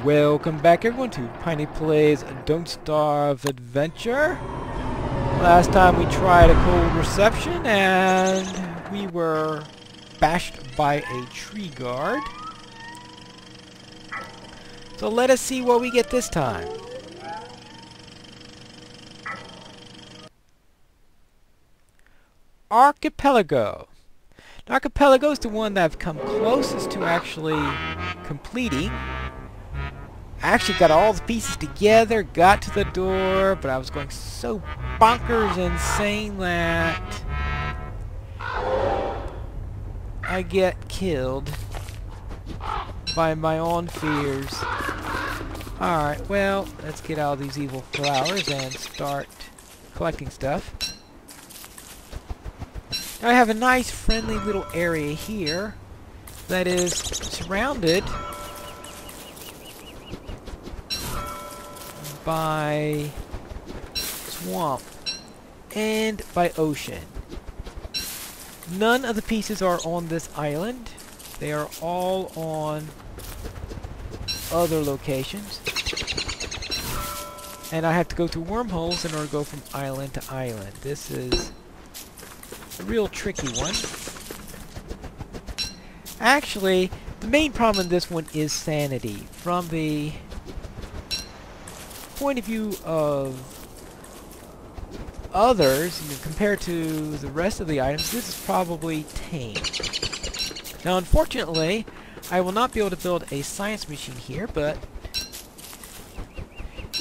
Welcome back everyone to Pineleaf's Don't Starve Adventure. Last time we tried a cold reception and we were bashed by a tree guard. So let us see what we get this time. Archipelago. Archipelago is the one that I've come closest to actually completing. I actually got all the pieces together, got to the door, but I was going so bonkers insane that I get killed by my own fears. Alright, well, let's get all these evil flowers and start collecting stuff. Now I have a nice friendly little area here that is surrounded by swamp and by ocean. None of the pieces are on this island. They are all on other locations. And I have to go through wormholes in order to go from island to island. This is a real tricky one. Actually, the main problem in this one is sanity. From the point of view of others, compared to the rest of the items, this is probably tame. Now, unfortunately, I will not be able to build a science machine here, but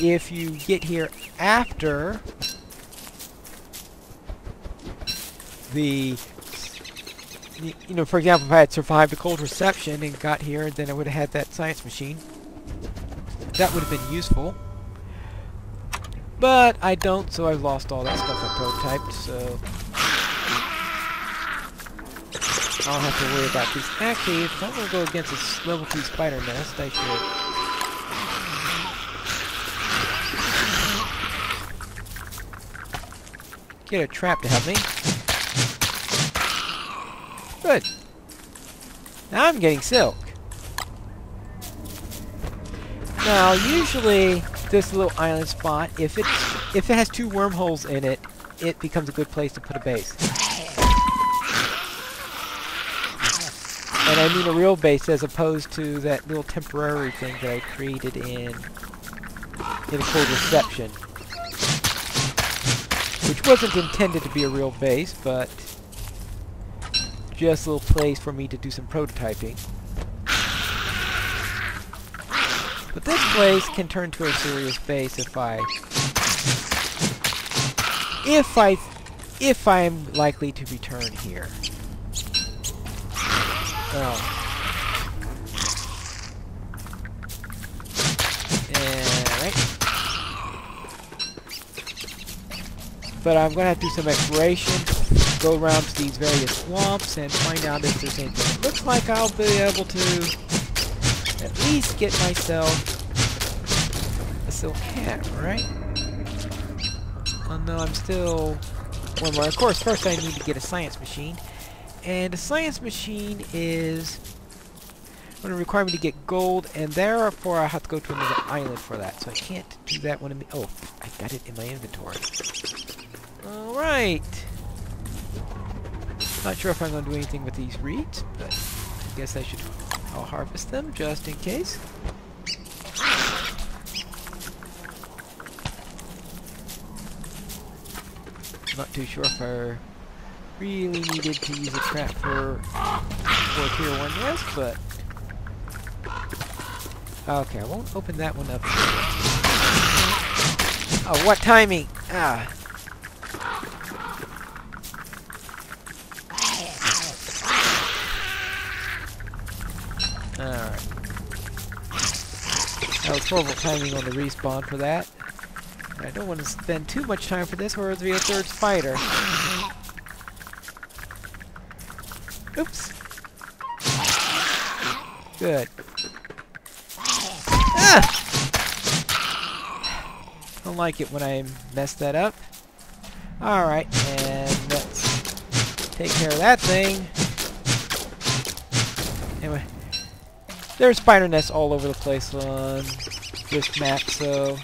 if you get here after the, you know, for example, if I had survived a cold reception and got here, then I would have had that science machine. That would have been useful. But I don't, so I've lost all that stuff I prototyped, so I don't have to worry about these. Actually, if I'm going to go against this level 2 spider nest, I should get a trap to help me. Good. Now I'm getting silk. Now, usually this little island spot, if it has 2 wormholes in it, it becomes a good place to put a base. And I mean a real base as opposed to that little temporary thing that I created in a cold reception, which wasn't intended to be a real base, but just a little place for me to do some prototyping. But this place can turn to a serious base if I'm likely to return here. Alright. But I'm gonna have to do some exploration, go around to these various swamps and find out if there's anything. It looks like I'll be able to at least get myself a silk hat, right? Oh no, I'm still one more. Of course, first I need to get a science machine. And a science machine is going to require me to get gold, and therefore I have to go to another island for that. So I can't do that one in the... Oh, I got it in my inventory. Alright. Not sure if I'm going to do anything with these reeds, but I guess I'll harvest them just in case. Not too sure if I really needed to use a trap for tier 1 nest, but okay, I won't open that one up. Oh, what timing! Ah. Alright. That was horrible timing on the respawn for that. I don't want to spend too much time for this, or it'll be a third spider. Oops. Good. Ah! Don't like it when I mess that up. Alright, and let's take care of that thing. Anyway. There's spider nests all over the place on this map, so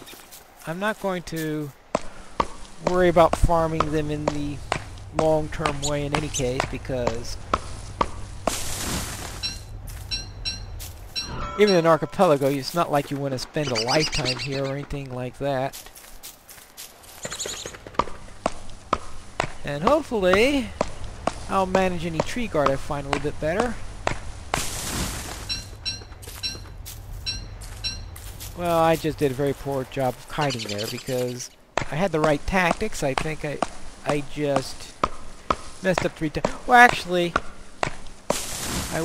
I'm not going to worry about farming them in the long-term way in any case, because even in Archipelago, it's not like you want to spend a lifetime here or anything like that. And hopefully, I'll manage any tree guard I find a little bit better. Well, I just did a very poor job of kiting there because I had the right tactics. I think I just messed up 3 times. Well, actually, I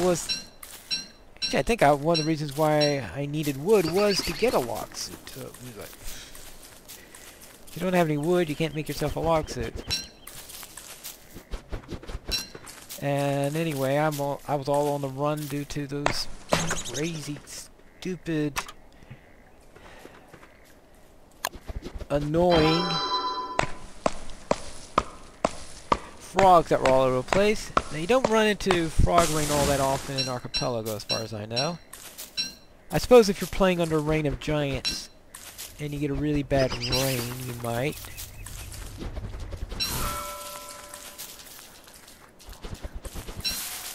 think one of the reasons why I needed wood was to get a log suit. So it was like, if you don't have any wood, you can't make yourself a log suit. And anyway, I was all on the run due to those crazy, stupid, annoying frogs that were all over the place. Now, you don't run into frog rain all that often in Archipelago, as far as I know. I suppose if you're playing under Reign of Giants and you get a really bad rain, you might.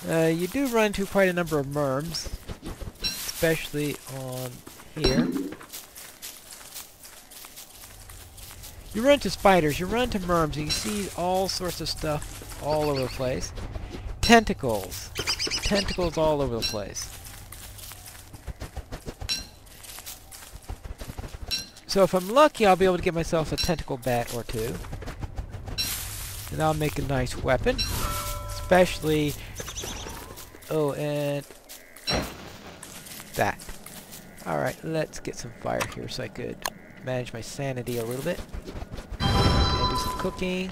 You do run into quite a number of merms, especially on here. You run into spiders, you run into merms, and you see all sorts of stuff all over the place. Tentacles. Tentacles all over the place. So if I'm lucky, I'll be able to get myself a tentacle bat or two. And I'll make a nice weapon. Especially... oh, and... that. Alright, let's get some fire here so I could manage my sanity a little bit. And do some cooking.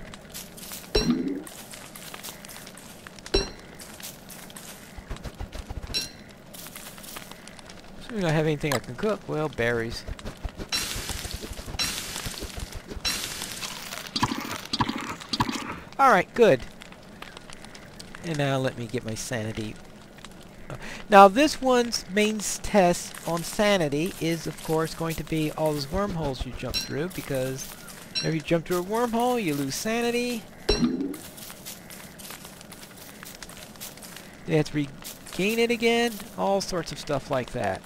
So we don't have anything I can cook. Well, berries. Alright, good. And now let me get my sanity. Now this one's main test on sanity is of course going to be all those wormholes you jump through, because if you jump through a wormhole you lose sanity. You have to regain it again, all sorts of stuff like that.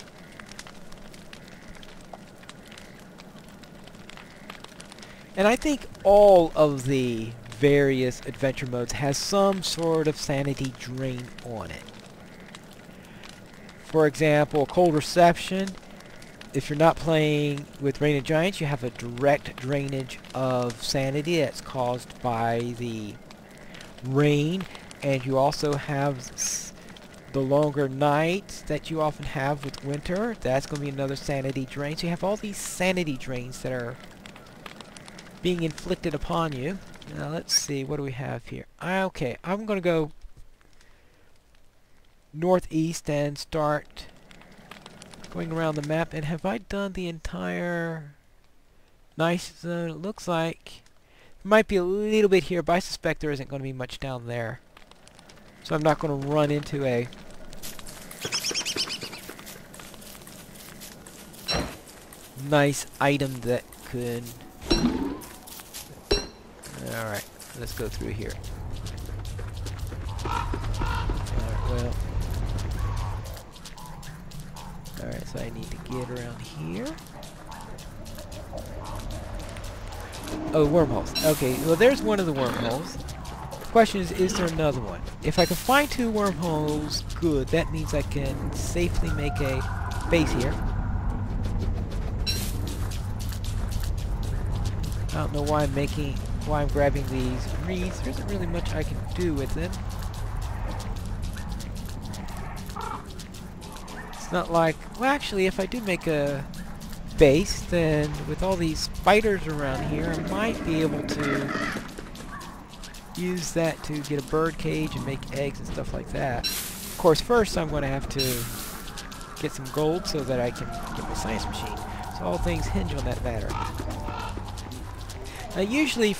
And I think all of the various adventure modes has some sort of sanity drain on it. For example, Cold Reception, if you're not playing with Reign of Giants, you have a direct drainage of sanity that's caused by the rain, and you also have the longer nights that you often have with winter. That's going to be another sanity drain. So you have all these sanity drains that are being inflicted upon you. Now let's see, what do we have here? Okay, I'm going to go northeast and start going around the map. And have I done the entire nice zone? It looks like there might be a little bit here, but I suspect there isn't going to be much down there. So I'm not going to run into a nice item that could... Alright, let's go through here. Alright, well... Alright, so I need to get around here. Oh, wormholes. Okay, well there's one of the wormholes. The question is there another one? If I can find 2 wormholes, good. That means I can safely make a base here. I don't know why I'm grabbing these reeds. There isn't really much I can do with them. It's not like... Well, actually, if I do make a base, then with all these spiders around here, I might be able to use that to get a bird cage and make eggs and stuff like that. Of course, first I'm going to have to get some gold so that I can get my science machine. So all things hinge on that matter. Now, usually you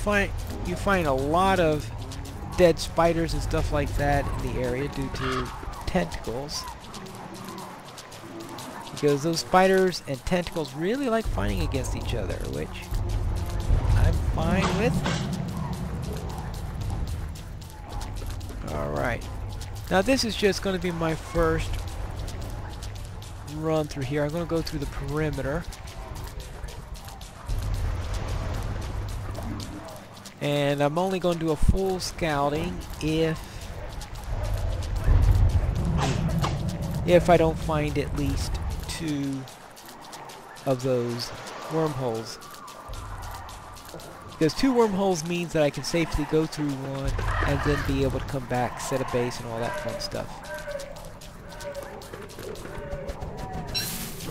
find a lot of dead spiders and stuff like that in the area due to tentacles. Because those spiders and tentacles really like fighting against each other, which I'm fine with. Alright. Now this is just going to be my first run through here. I'm going to go through the perimeter. And I'm only going to do a full scouting if I don't find at least 2 of those wormholes. Because 2 wormholes means that I can safely go through one and then be able to come back, set a base, and all that fun stuff.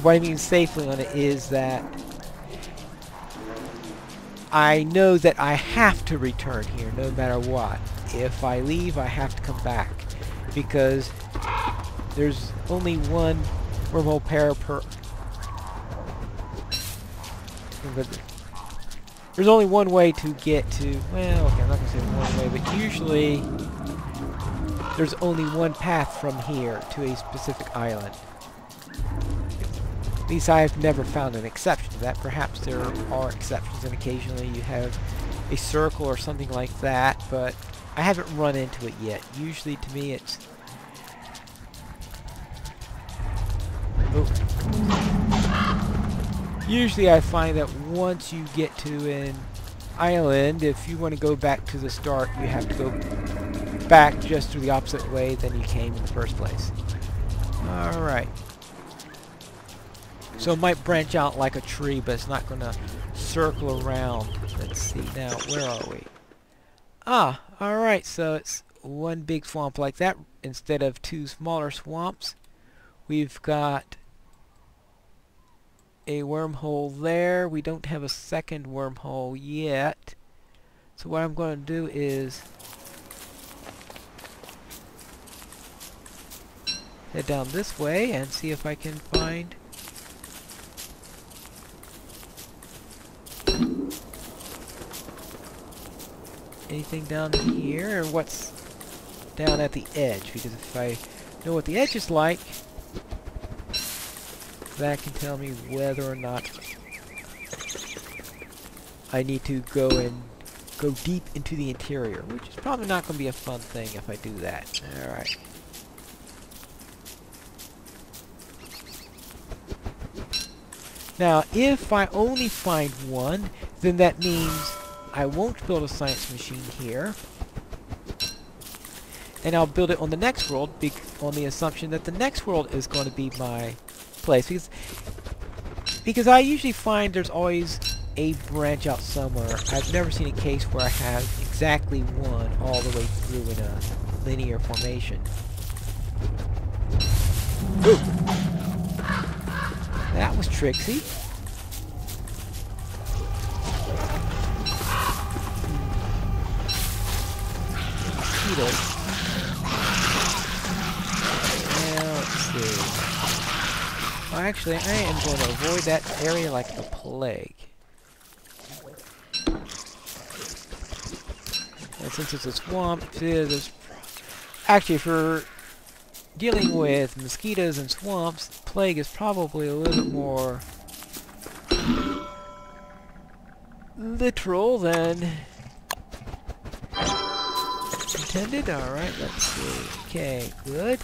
What I mean safely on it is that I know that I have to return here no matter what. If I leave, I have to come back. Because there's only one wormhole pair per... There's only one way to get to... Well, okay, I'm not going to say one way, but usually there's only one path from here to a specific island. At least I've never found an exception to that. Perhaps there are exceptions, and occasionally you have a circle or something like that, but I haven't run into it yet. Usually, to me, it's... Oh. Usually I find that once you get to an island, if you want to go back to the start, you have to go back just through the opposite way than you came in the first place. Alright. So it might branch out like a tree, but it's not going to circle around. Let's see now, where are we? Ah, alright, so it's one big swamp like that instead of 2 smaller swamps. We've got a wormhole there. We don't have a second wormhole yet. So what I'm going to do is head down this way and see if I can find anything down here, or what's down at the edge, because if I know what the edge is like, that can tell me whether or not I need to go deep into the interior, which is probably not going to be a fun thing if I do that. Alright. Now, if I only find one, then that means I won't build a science machine here. And I'll build it on the next world on the assumption that the next world is going to be my place. Because I usually find there's always a branch out somewhere. I've never seen a case where I have exactly one all the way through in a linear formation. Ooh. That was tricksy. Mosquitoes. Now, let's see. Well, actually, I am going to avoid that area like the plague. And since it's a swamp, there's... Actually, for dealing with mosquitoes and swamps, plague is probably a little bit more literal than intended. Alright, let's see. Okay, good.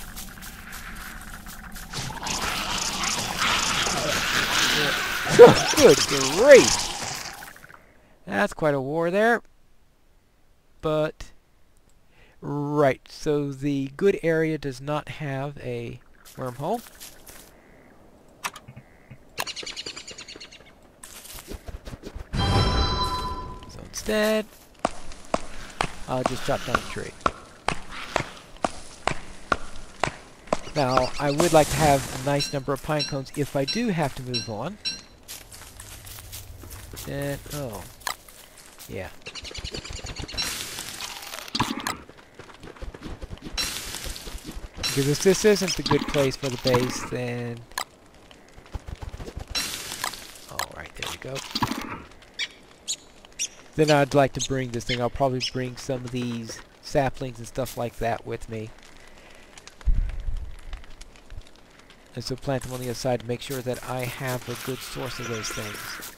Good grief! That's quite a war there. But... Right, so the good area does not have a wormhole. So instead, I'll just chop down a tree. Now, I would like to have a nice number of pine cones if I do have to move on. And, oh, yeah. Because if this isn't the good place for the base, then... Alright, there we go. Then I'd like to bring this thing. I'll probably bring some of these saplings and stuff like that with me. And so plant them on the other side to make sure that I have a good source of those things.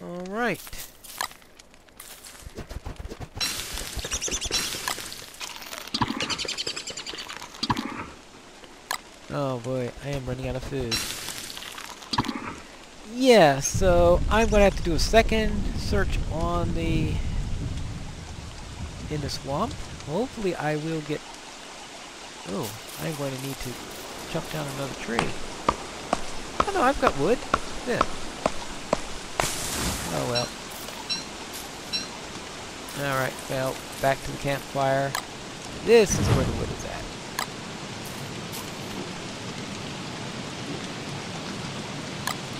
Alright. Oh boy, I am running out of food. Yeah, so I'm going to have to do a second search on in the swamp. Hopefully I will get... Oh, I'm going to need to chop down another tree. Oh no, I've got wood. Yeah. Oh well. Alright, well, back to the campfire. This is where the wood is at.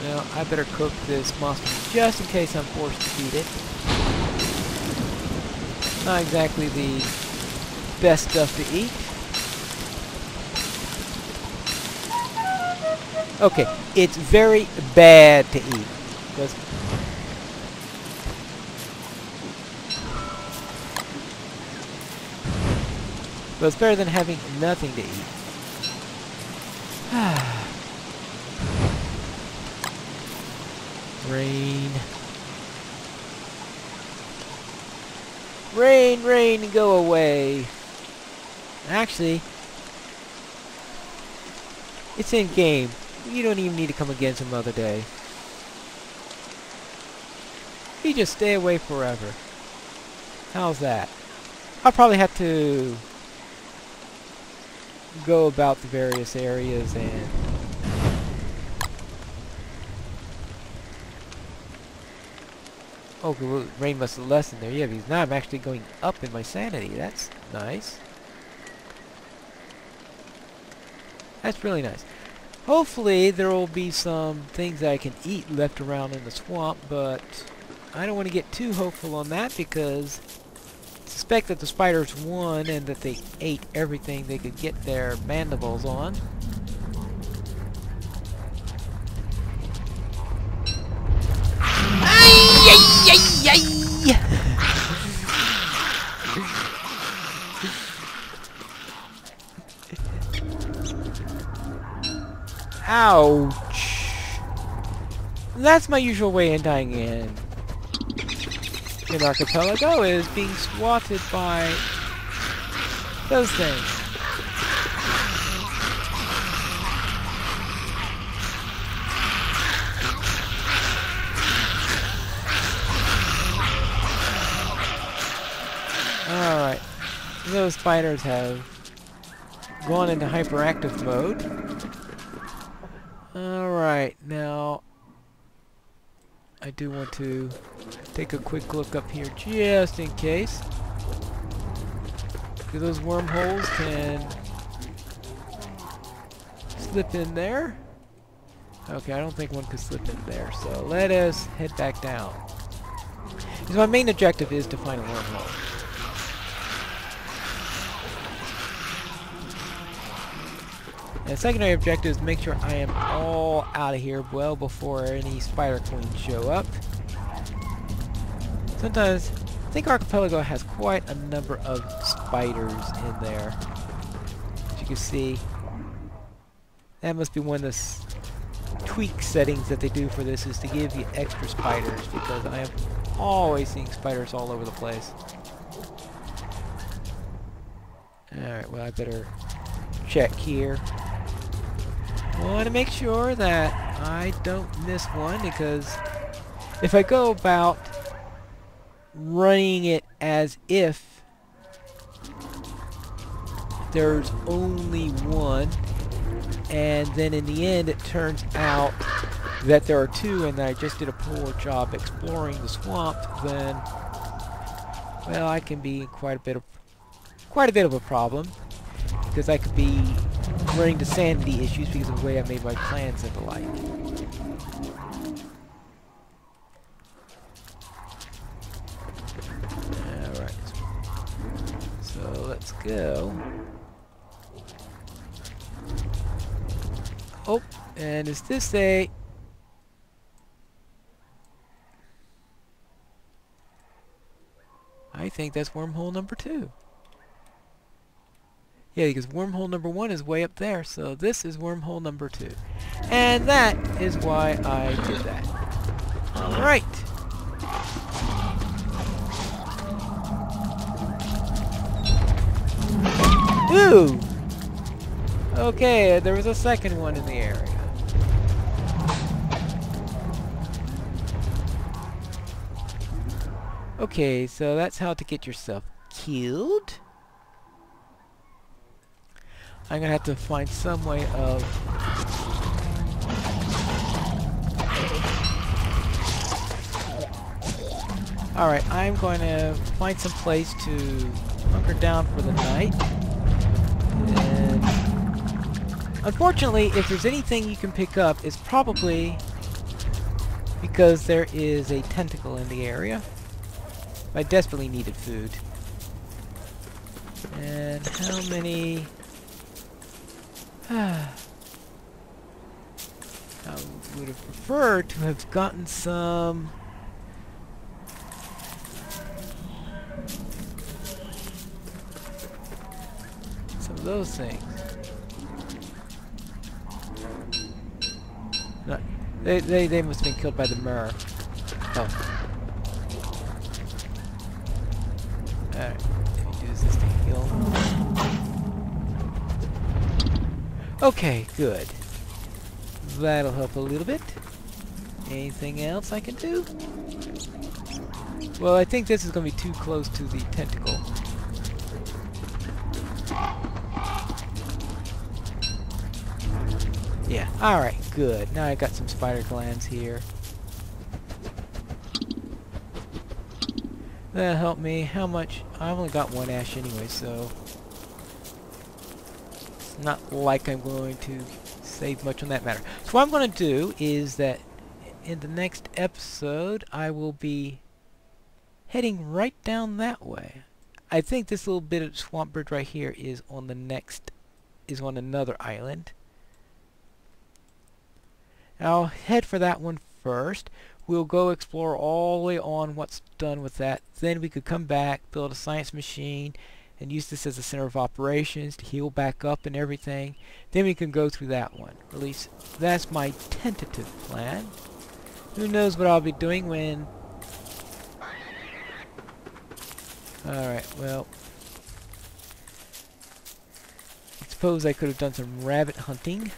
Well, I better cook this monster just in case I'm forced to feed it. Not exactly the best stuff to eat. Okay, it's very bad to eat. But it's better than having nothing to eat. Rain. Rain, rain, go away. Actually, it's in game. You don't even need to come again some other day. You just stay away forever. How's that? I'll probably have to go about the various areas and oh, well, rain must have lessened there. Yeah, because now I'm actually going up in my sanity. That's nice. That's really nice. Hopefully there will be some things that I can eat left around in the swamp, but I don't want to get too hopeful on that because I suspect that the spiders won and that they ate everything they could get their mandibles on. Ouch! That's my usual way in dying in Archipelago, is being swatted by those things. Alright. Those spiders have gone into hyperactive mode. Alright, now I do want to take a quick look up here just in case. Because those wormholes can slip in there. Okay, I don't think one could slip in there, so let us head back down. Because my main objective is to find a wormhole. And the secondary objective is to make sure I am all out of here well before any spider queens show up. Sometimes, I think Archipelago has quite a number of spiders in there. As you can see, that must be one of the tweak settings that they do for this, is to give you extra spiders, because I am always seeing spiders all over the place. Alright, well I better check here. I want to make sure that I don't miss one, because if I go about running it as if there's only one, and then in the end it turns out that there are two and I just did a poor job exploring the swamp, then well, I can be in quite a bit of a problem, because I could be running into sanity issues because of the way I made my plans and the like. Alright. So let's go. Oh, and is this a... I think that's wormhole number 2. Yeah, because wormhole number 1 is way up there, so this is wormhole number 2. And that is why I did that. Alright. Ooh! Okay, there was a second one in the area. Okay, so that's how to get yourself killed. I'm gonna have to find some way of... Alright, I'm going to find some place to hunker down for the night. And unfortunately, if there's anything you can pick up, it's probably because there is a tentacle in the area. I desperately needed food. And how many... I would have preferred to have gotten some... some of those things. No, they must have been killed by the mirror. Oh. Alright, let me use this to heal. Okay, good. That'll help a little bit. Anything else I can do? Well, I think this is going to be too close to the tentacle. Yeah, alright, good. Now I got some spider glands here. That'll help me. How much? I only got 1 ash anyway, so... it's not like I'm going to save much on that matter. So what I'm going to do is that in the next episode, I will be heading right down that way. I think this little bit of swamp bird right here is on the next... is on another island. I'll head for that one first. We'll go explore all the way on what's done with that. Then we could come back, build a science machine, and use this as a center of operations to heal back up and everything. Then we can go through that one. Or at least that's my tentative plan. Who knows what I'll be doing when... Alright, well... I suppose I could have done some rabbit hunting.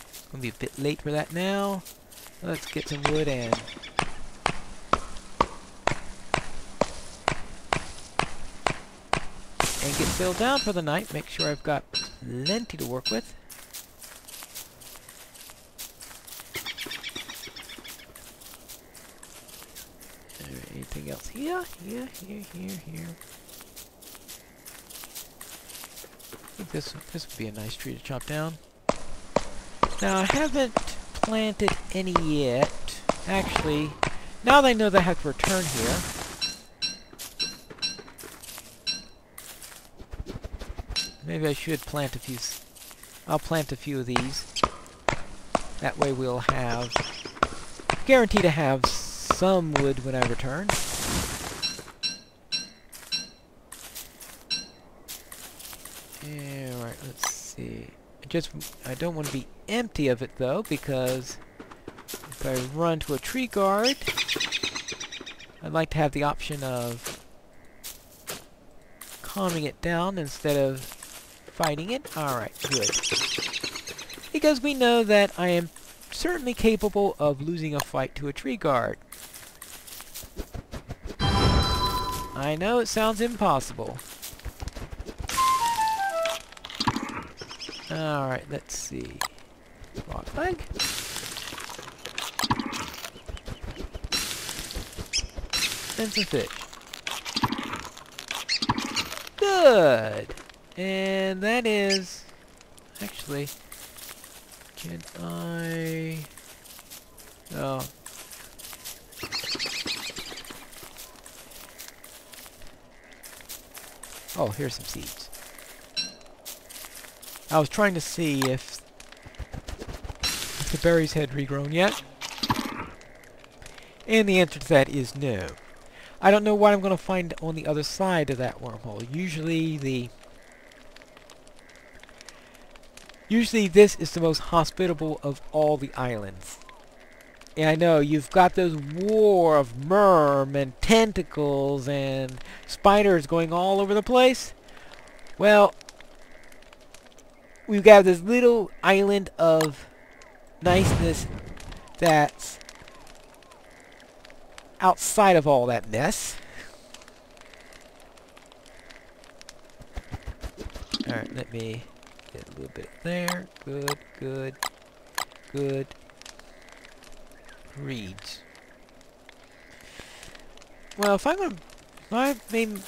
It's going to be a bit late for that now. Let's get some wood and... get filled down for the night. Make sure I've got plenty to work with. Anything else? Here. I think this would be a nice tree to chop down. Now I haven't planted any yet. Actually, now that I know that I have to return here, maybe I should plant a few. I'll plant a few of these. That way we'll have... guarantee to have some wood when I return. Alright, let's see. I don't want to be empty of it though, because if I run to a tree guard, I'd like to have the option of calming it down instead of fighting it. Alright, good. Because we know that I am certainly capable of losing a fight to a tree guard. I know it sounds impossible. Alright, let's see. Rock leg. And some fish. Good! And that is... actually... can I... oh... oh, here's some seeds. I was trying to see if the berries had regrown yet. And the answer to that is no. I don't know what I'm going to find on the other side of that wormhole. Usually this is the most hospitable of all the islands. And I know you've got those war of merm and tentacles and spiders going all over the place. Well, we've got this little island of niceness that's outside of all that mess. Alright, let me get a little bit there. Good, good, good. Reeds. Well, if my main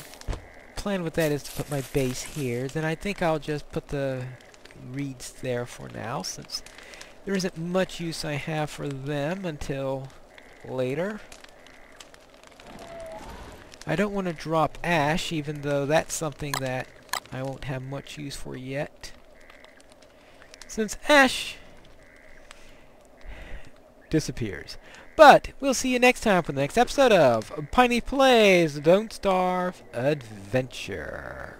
plan with that is to put my base here, then I think I'll just put the reeds there for now, since there isn't much use I have for them until later. I don't want to drop ash, even though that's something that I won't have much use for yet, since ash disappears. But we'll see you next time for the next episode of Piney Plays Don't Starve Adventure.